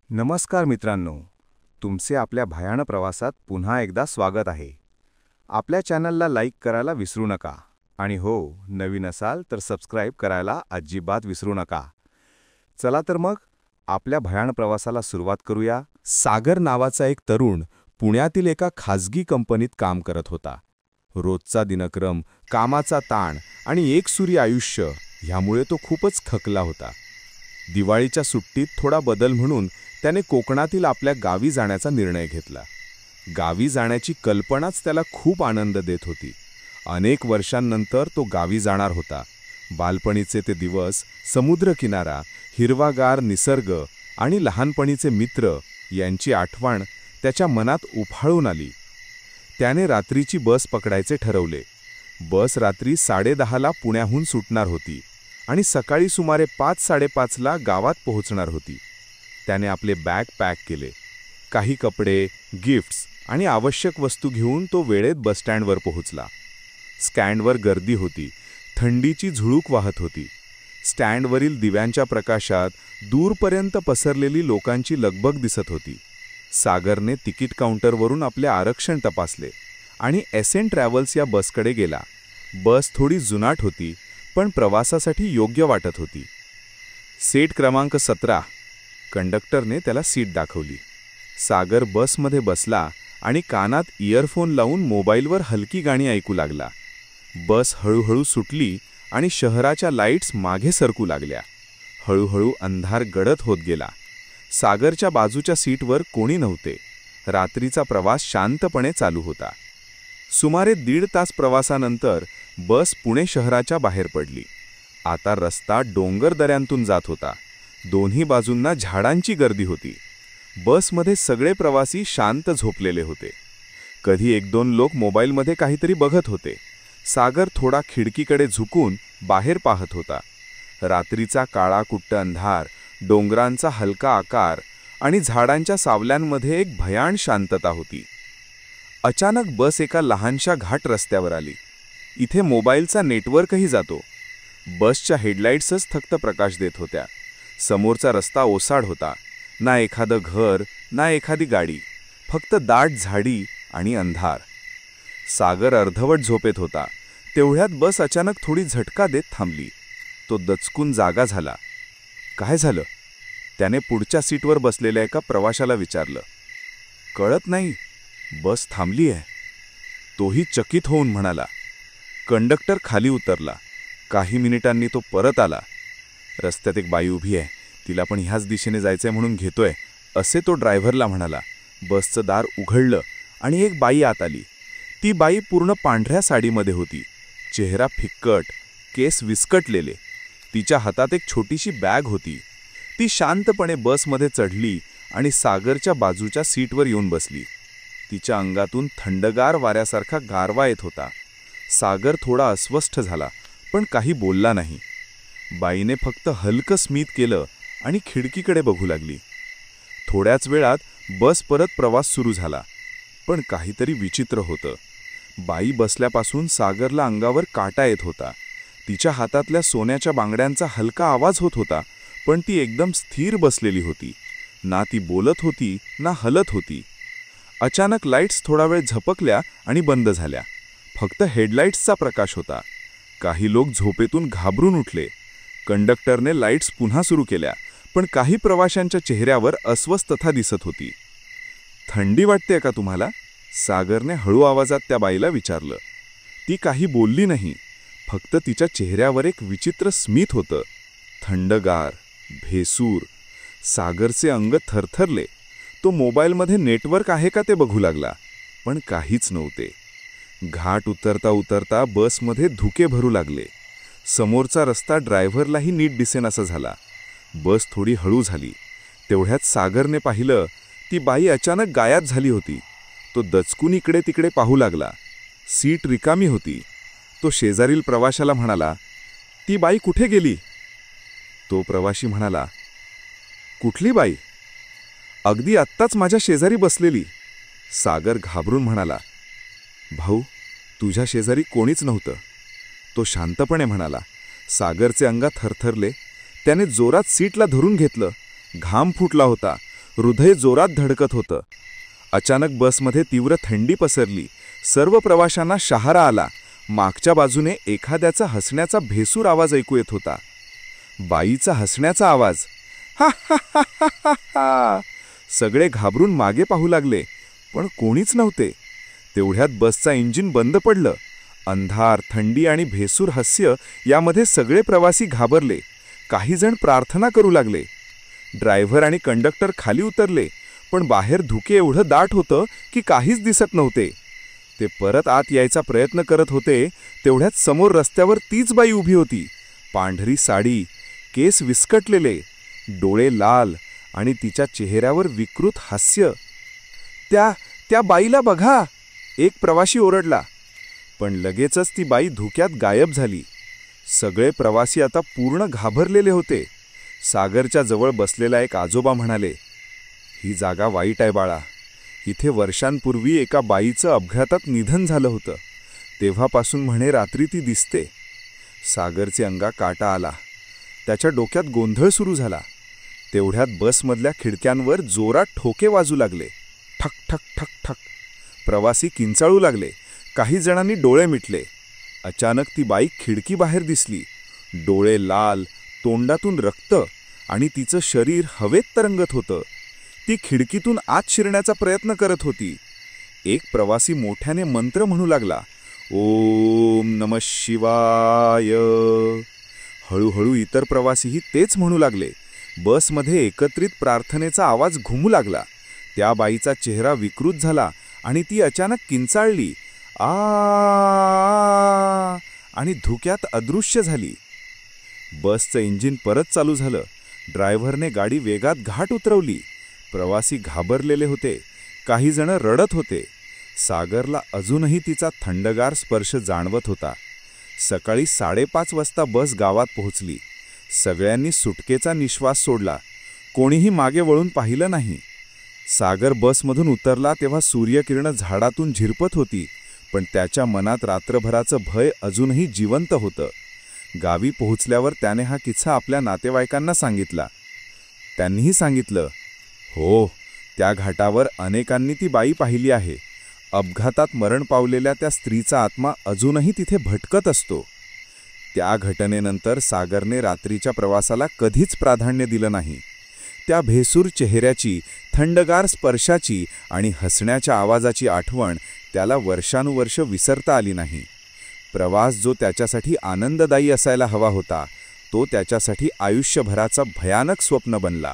नमस्कार मित्रांनो, तुमचे आपल्या भयाण प्रवासात पुन्हा एकदा स्वागत आहे. आपल्या चॅनलला लाईक करायला विसरू नका आणि हो, नवीन असाल तर सबस्क्राईब करायला अजिबात विसरू नका. चला तर मग आपल्या भयाण प्रवासाला सुरुवात करूया. सागर नावाचा एक तरुण पुण्यातील एका खाजगी कंपनीत काम करत होता. रोजचा दिनक्रम, कामाचा ताण आणि एकसुरी आयुष्य ह्यामुळे तो खूपच थकला होता. दिवाळीच्या सुट्टीत थोडा बदल म्हणून त्याने कोकणातील आपल्या गावी जाण्याचा निर्णय घेतला. गावी जाण्याची कल्पनाच त्याला खूप आनंद देत होती. अनेक वर्षांनंतर तो गावी जाणार होता. बालपणीचे ते दिवस, समुद्रकिनारा, हिरवागार निसर्ग आणि लहानपणीचे मित्र यांची आठवण त्याच्या मनात उफाळून आली. त्याने रात्रीची बस पकडायचे ठरवले. बस रात्री 10:30ला पुण्याहून सुटणार होती आणि सकाळी सुमारे 5-5:30ला गावात पोहोचणार होती. त्याने आपले बॅग पॅक केले. काही कपडे, गिफ्ट्स आणि आवश्यक वस्तू घेऊन तो वेळेत बसस्टँडवर पोहोचला. स्टँडवर गर्दी होती. थंडीची झुळूक वाहत होती. स्टँडवरील दिव्यांच्या प्रकाशात दूरपर्यंत पसरलेली लोकांची लगबग दिसत होती. सागरने तिकीट काउंटरवरून आपले आरक्षण तपासले आणि एसएन ट्रॅव्हल्स या बसकडे गेला. बस थोडी जुनाट होती, पण प्रवासासाठी योग्य वाटत होती. सीट क्रमांक 17. कंडक्टरने त्याला सीट दाखवली. सागर बसमध्ये बसला आणि कानात इयरफोन लावून मोबाईलवर हलकी गाणी ऐकू लागला. बस हळूहळू सुटली आणि शहराच्या लाईट्स मागे सरकू लागल्या. हळूहळू अंधार गडद होत गेला. सागरच्या बाजूच्या सीटवर कोणी नव्हते. रात्रीचा प्रवास शांतपणे चालू होता. सुमारे 1.5 तास प्रवासानंतर बस पुणे शहराच्या बाहेर पडली. आता रस्ता डोंगर दऱ्यांतून जात होता. दोन्ही बाजूंना झाडांची गर्दी होती. बसमध्ये सगळे प्रवासी शांत झोपलेले होते. कधी 1-2 लोक मोबाईलमध्ये काहीतरी बघत होते. सागर थोडा खिडकीकडे झुकून बाहेर पाहत होता. रात्रीचा काळाकुट्ट अंधार, डोंगरांचा हलका आकार आणि झाडांच्या सावल्यांमध्ये एक भयाण शांतता होती. अचानक बस एका लहानशा घाट रस्त्यावर आली. इथे मोबाईलचा नेटवर्कही जातो. बसच्या हेडलाईट्सच फक्त प्रकाश देत होत्या. समोरचा रस्ता ओसाड होता. ना एखादं घर, ना एखादी गाडी, फक्त दाट झाडी आणि अंधार. सागर अर्धवट झोपेत होता. तेवढ्यात बस अचानक थोडी झटका देत थांबली. तो दचकून जागा झाला. काय झालं? त्याने पुढच्या सीटवर बसलेल्या एका प्रवाशाला विचारलं. कळत नाही, बस थांबली आहे. तोही चकित होऊन म्हणाला. कंडक्टर खाली उतरला. काही मिनिटांनी तो परत आला. रस्त्यात एक बाई उभी आहे, तिला पण ह्याच दिशेने जायचंय म्हणून घेतोय, असे तो ड्रायव्हरला म्हणाला. बसचं दार उघडलं आणि एक बाई आत आली. ती बाई पूर्ण पांढऱ्या साडीमध्ये होती. चेहरा फिक्कट, केस विस्कटलेले. तिच्या हातात एक छोटीशी बॅग होती. ती शांतपणे बसमध्ये चढली आणि सागरच्या बाजूच्या सीटवर येऊन बसली. तिच्या अंगातून थंडगार वाऱ्यासारखा गारवा येत होता. सागर थोडा अस्वस्थ झाला, पण काही बोलला नाही. बाईने फक्त हलकं स्मित केलं आणि खिडकीकडे बघू लागली. थोड्याच वेळात बस परत प्रवास सुरू झाला. पण काहीतरी विचित्र होतं. बाई बसल्यापासून सागरला अंगावर काटा येत होता. तिच्या हातातल्या सोन्याच्या बांगड्यांचा हलका आवाज होत होता, पण ती एकदम स्थिर बसलेली होती. ना ती बोलत होती, ना हलत होती. अचानक लाईट्स थोडा वेळ झपकल्या आणि बंद झाल्या. फक्त हेडलाईट्सचा प्रकाश होता. काही लोक झोपेतून घाबरून उठले. कंडक्टरने लाईट्स पुन्हा सुरू केल्या, पण काही प्रवाशांच्या चेहऱ्यावर अस्वस्थता दिसत होती. थंडी वाटते का तुम्हाला? सागरने हळू आवाजात त्या बाईला विचारलं. ती काही बोलली नाही. फक्त तिच्या चेहऱ्यावर एक विचित्र स्मित होतं. थंडगार, भेसूर. सागरचे अंग थरथरले. तो मोबाईलमध्ये नेटवर्क आहे का ते बघू लागला, पण काहीच नव्हते. घाट उतरता उतरता बसमध्ये धुके भरू लागले. समोरचा रस्ता ड्रायव्हरलाही नीट दिसेनासा झाला. बस थोडी हळू झाली. तेवढ्यात सागरने पाहिलं, ती बाई अचानक गायब झाली होती. तो दचकून इकडे तिकडे पाहू लागला. सीट रिकामी होती. तो शेजारील प्रवाशाला म्हणाला, ती बाई कुठे गेली? तो प्रवाशी म्हणाला, कुठली बाई? अगदी आत्ताच माझ्या शेजारी बसलेली. सागर घाबरून म्हणाला, भाऊ, तुझ्या शेजारी कोणीच नव्हतं. तो शांतपणे म्हणाला. सागरचे अंग थरथरले. त्याने जोरात सीटला धरून घेतलं. घाम फुटला होता. हृदय जोरात धडकत होतं. अचानक बसमध्ये तीव्र थंडी पसरली. सर्व प्रवाशांना शहारा आला. मागच्या बाजूने एखाद्याचा हसण्याचा भेसूर आवाज ऐकू येत होता. बाईचा हसण्याचा आवाज. हा हा हा हा हा हा. सगळे घाबरून मागे पाहू लागले, पण कोणीच नव्हते. तेवढ्यात बसचा इंजिन बंद पडलं. अंधार, थंडी आणि भेसूर हास्य यामध्ये सगळे प्रवासी घाबरले. काही जण प्रार्थना करू लागले. ड्रायव्हर आणि कंडक्टर खाली उतरले, पण बाहेर धुके एवढं दाट होतं की काहीच दिसत नव्हते. ते परत आत यायचा प्रयत्न करत होते, तेवढ्यात समोर रस्त्यावर तीच बाई उभी होती. पांढरी साडी, केस विस्कटलेले, डोळे लाल आणि तिच्या चेहऱ्यावर विकृत हास्य. त्या बाईला बघा, एक प्रवासी ओरडला. पण लगेचच ती बाई धुक्यात गायब झाली. सगळे प्रवासी आता पूर्ण घाबरलेले होते. सागरच्या जवळ बसलेला एक आजोबा म्हणाले, ही जागा वाईट आहे बाळा. इथे वर्षांपूर्वी एका बाईचं अपघातात निधन झालं होतं. तेव्हापासून म्हणे रात्री ती दिसते. सागरचे अंगा काटा आला. त्याच्या डोक्यात गोंधळ सुरू झाला. तेवढ्यात बसमधल्या खिडक्यांवर जोरात ठोके वाजू लागले. ठक ठक ठक ठक. प्रवासी किंचाळू लागले. काही जणांनी डोळे मिटले. अचानक ती बाई खिडकीबाहेर दिसली. डोळे लाल, तोंडातून रक्त आणि तिचं शरीर हवेत तरंगत होतं. ती खिडकीतून आत शिरण्याचा प्रयत्न करत होती. एक प्रवासी मोठ्याने मंत्र म्हणू लागला, ओम नमः शिवाय. हळूहळू इतर प्रवासीही तेच म्हणू लागले. बसमध्ये एकत्रित प्रार्थनेचा आवाज घुमू लागला. त्या बाईचा चेहरा विकृत झाला आणि ती अचानक किंचाळली, आ आणि धुक्यात अदृश्य झाली. बसचं इंजिन परत चालू झालं. ड्रायव्हरने गाडी वेगात घाट उतरवली. प्रवासी घाबरलेले होते. काही जण रडत होते. सागरला अजूनही तिचा थंडगार स्पर्श जाणवत होता. सकाळी 5:30 वाजता बस गावात पोहोचली. सगळ्यांनी सुटकेचा निश्वास सोडला. कोणीही मागे वळून पाहिलं नाही. सागर बसमधून उतरला तेव्हा सूर्यकिरणं झाडातून झिरपत होती, पण त्याच्या मनात रात्रभराचं भय अजूनही जिवंत होतं. गावी पोहोचल्यावर त्याने हा किस्सा आपल्या नातेवाईकांना सांगितला. त्यांनीही सांगितलं, हो, त्या घाटावर अनेकांनी ती बाई पाहिली आहे. अपघातात मरण पावलेल्या त्या स्त्रीचा आत्मा अजूनही तिथे भटकत असतो. त्या घटनेनंतर सागरने रात्रीच्या प्रवासाला कधीच प्राधान्य दिलं नाही. त्या भेसूर चेहऱ्याची, थंडगार स्पर्शाची आणि हसण्याच्या आवाजाची आठवण त्याला वर्षानुवर्ष विसरता आली नाही. प्रवास जो त्याच्यासाठी आनंददायी असायला हवा होता, तो त्याच्यासाठी आयुष्यभराचा भयानक स्वप्न बनला.